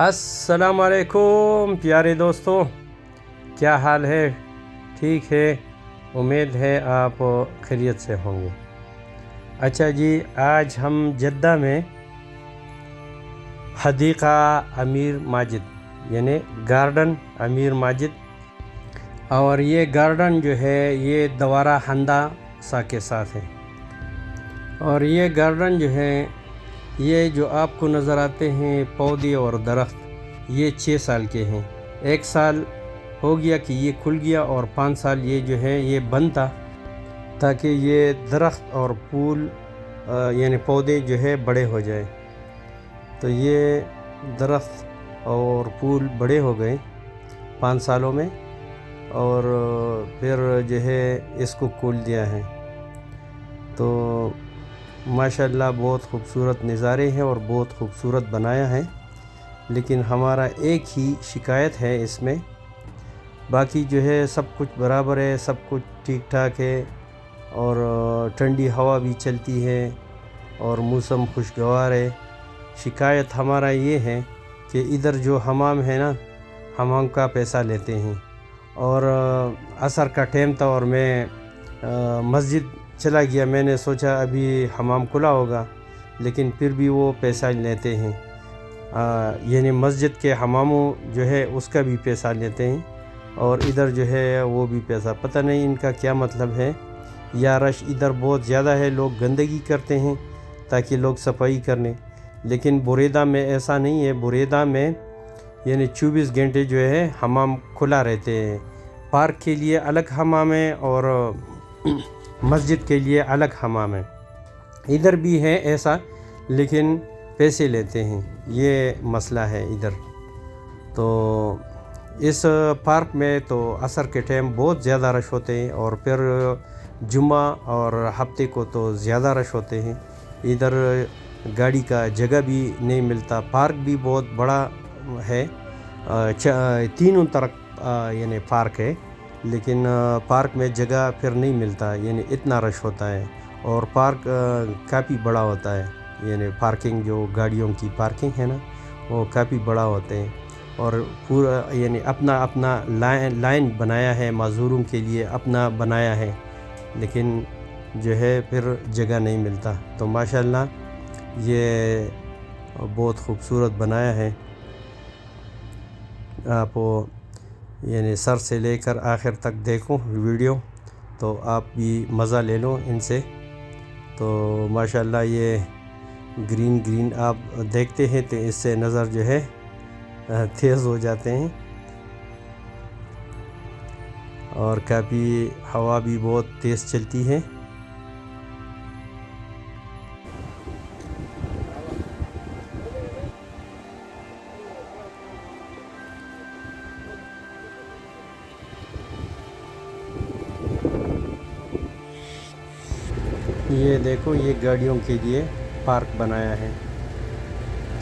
अस्सलाम वालेकुम प्यारे दोस्तों, क्या हाल है? ठीक है, उम्मीद है आप खैरियत से होंगे। अच्छा जी, आज हम जद्दा में हदीक़ा अमीर माजिद यानी गार्डन अमीर माजिद, और ये गार्डन जो है ये दवारा हंदा सा के साथ है। और ये गार्डन जो है ये जो आपको नज़र आते हैं पौधे और दरख्त, ये 6 साल के हैं। 1 साल हो गया कि ये खुल गया और 5 साल ये जो है ये बंद था, ताकि ये दरख्त और फूल यानी पौधे जो है बड़े हो जाए। तो ये दरख्त और फूल बड़े हो गए 5 सालों में, और फिर जो है इसको खोल दिया है। तो माशाल्लाह बहुत खूबसूरत नज़ारे हैं और बहुत खूबसूरत बनाया है। लेकिन हमारा एक ही शिकायत है इसमें, बाकी जो है सब कुछ बराबर है, सब कुछ ठीक ठाक है, और ठंडी हवा भी चलती है और मौसम खुशगवार है। शिकायत हमारा ये है कि इधर जो हमाम है ना, हमाम का पैसा लेते हैं। और असर का टाइम था और मैं मस्जिद चला गया। मैंने सोचा अभी हमाम खुला होगा, लेकिन फिर भी वो पैसा लेते हैं। यानी मस्जिद के हमामों जो है उसका भी पैसा लेते हैं, और इधर जो है वो भी पैसा। पता नहीं इनका क्या मतलब है। या रश इधर बहुत ज़्यादा है, लोग गंदगी करते हैं ताकि लोग सफाई करने। लेकिन बुरेदा में ऐसा नहीं है। बुरेदा में यानी 24 घंटे जो है हमाम खुला रहते हैं। पार्क के लिए अलग हमाम है और मस्जिद के लिए अलग हमाम है। इधर भी है ऐसा, लेकिन पैसे लेते हैं, ये मसला है इधर। तो इस पार्क में तो असर के टाइम बहुत ज़्यादा रश होते हैं, और फिर जुम्मा और हफ्ते को तो ज़्यादा रश होते हैं। इधर गाड़ी का जगह भी नहीं मिलता। पार्क भी बहुत बड़ा है, तीनों तरफ यानी पार्क है, लेकिन पार्क में जगह फिर नहीं मिलता, यानी इतना रश होता है। और पार्क काफ़ी बड़ा होता है, यानी पार्किंग जो गाड़ियों की पार्किंग है ना, वो काफ़ी बड़ा होते हैं। और पूरा यानी अपना अपना लाइन बनाया है, मज़दूरों के लिए अपना बनाया है, लेकिन जो है फिर जगह नहीं मिलता। तो माशाल्लाह ये बहुत खूबसूरत बनाया है। आप यानी सर से लेकर आखिर तक देखो वीडियो, तो आप भी मज़ा ले लो इनसे। तो माशाल्लाह ये ग्रीन ग्रीन आप देखते हैं तो इससे नज़र जो है तेज़ हो जाते हैं, और काफ़ी हवा भी बहुत तेज़ चलती है। ये देखो, ये गाड़ियों के लिए पार्क बनाया है,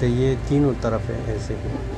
तो ये तीनों तरफ है ऐसे ही।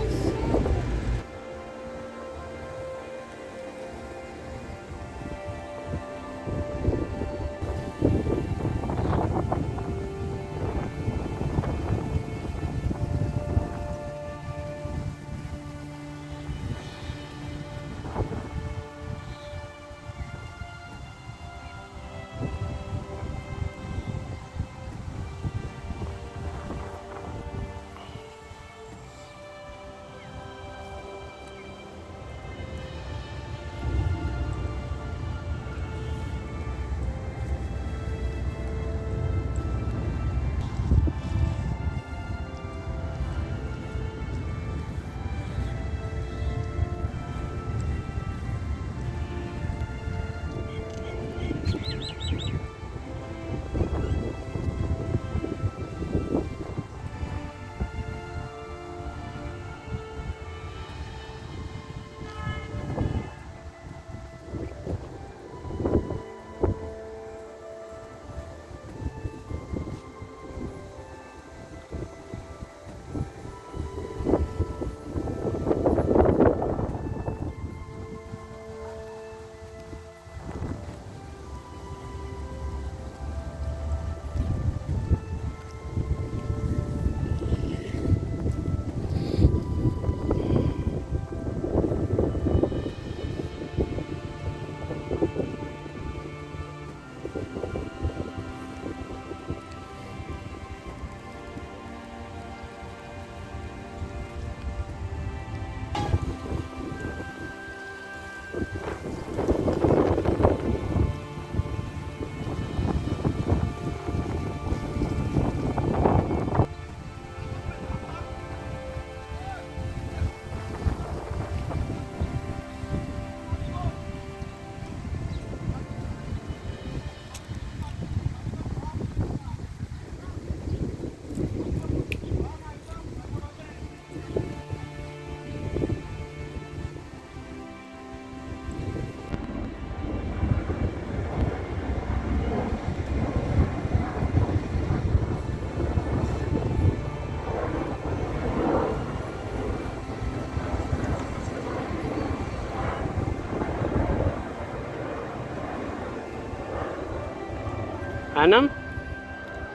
Anam,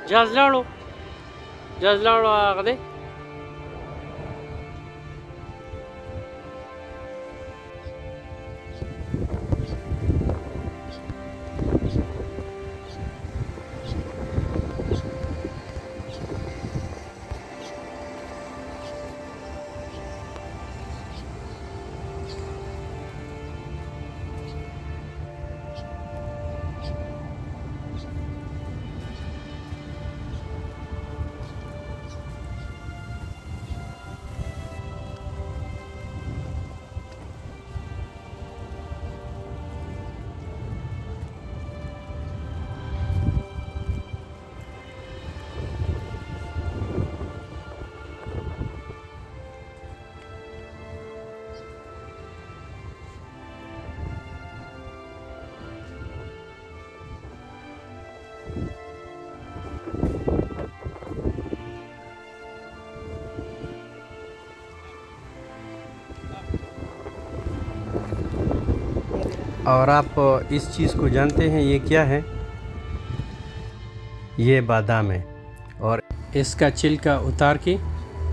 jazlalo, jazlalo agde. और आप इस चीज़ को जानते हैं ये क्या है? ये बादाम है और इसका छिलका उतार के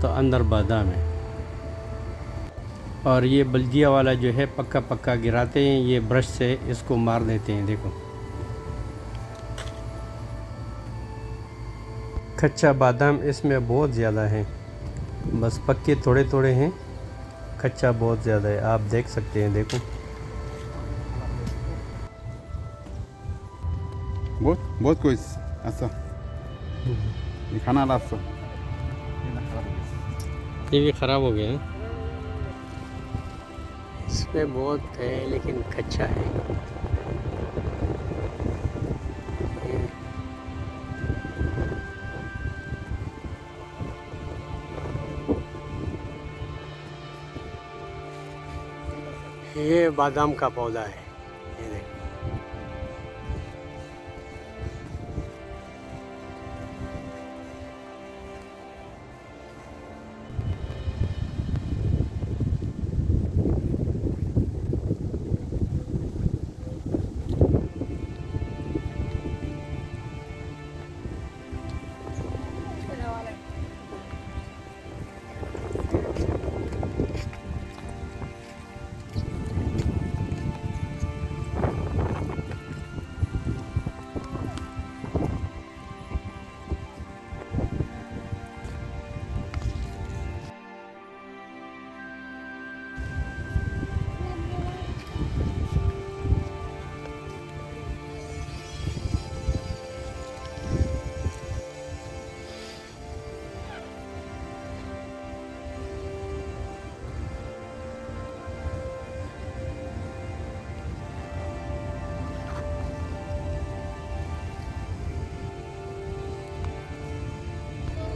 तो अंदर बादाम है। और ये बल्दिया वाला जो है पक्का पक्का गिराते हैं, ये ब्रश से इसको मार देते हैं। देखो कच्चा बादाम इसमें बहुत ज़्यादा है, बस पक्के थोड़े थोड़े हैं, कच्चा बहुत ज़्यादा है। आप देख सकते हैं, देखो बहुत कोई ऐसा ये खाना लास्ट ये भी ख़राब हो गया है। इसमें बहुत है लेकिन कच्चा है। ये बादाम का पौधा है, ये देखो।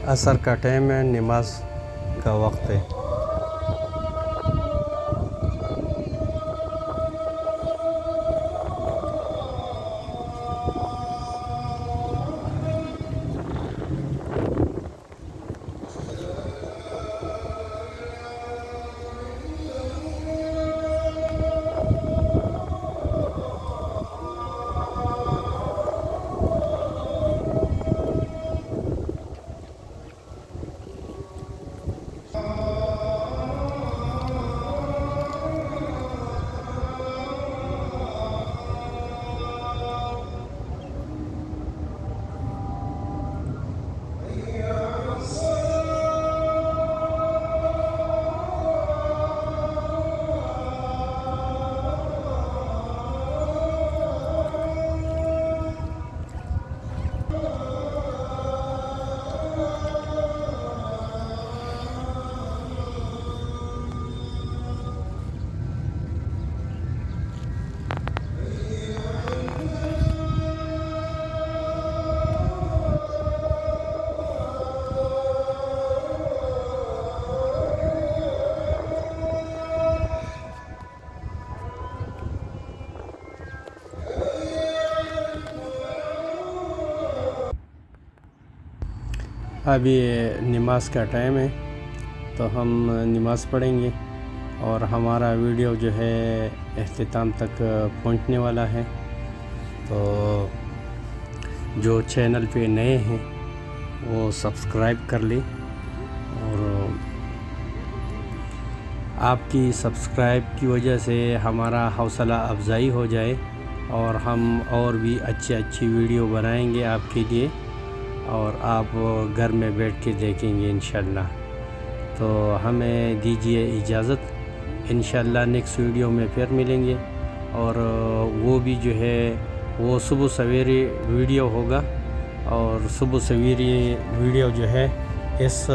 असर का टाइम है, नमाज का वक्त है। अभी नमाज का टाइम है तो हम नमाज़ पढ़ेंगे और हमारा वीडियो जो है इख्तिताम तक पहुंचने वाला है। तो जो चैनल पे नए हैं वो सब्सक्राइब कर लें, और आपकी सब्सक्राइब की वजह से हमारा हौसला अफजाई हो जाए और हम और भी अच्छी वीडियो बनाएंगे आपके लिए, और आप घर में बैठ के देखेंगे इंशाल्लाह। तो हमें दीजिए इजाज़त, इंशाल्लाह नेक्स्ट वीडियो में फिर मिलेंगे। और वो भी जो है वो सुबह सवेरे वीडियो होगा, और सुबह सवेरे वीडियो जो है इस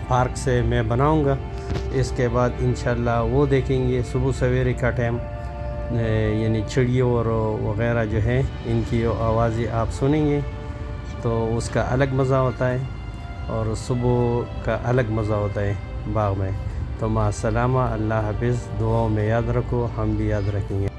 पार्क से मैं बनाऊंगा। इसके बाद इंशाल्लाह वो देखेंगे सुबह सवेरे का टाइम, यानी चिड़ियों और वग़ैरह जो है इनकी आवाज़ें आप सुनेंगे, तो उसका अलग मज़ा होता है, और सुबह का अलग मज़ा होता है बाग में। तो मास्सलामा, अल्लाह हाफ़िज़, दुआओं में याद रखो, हम भी याद रखेंगे।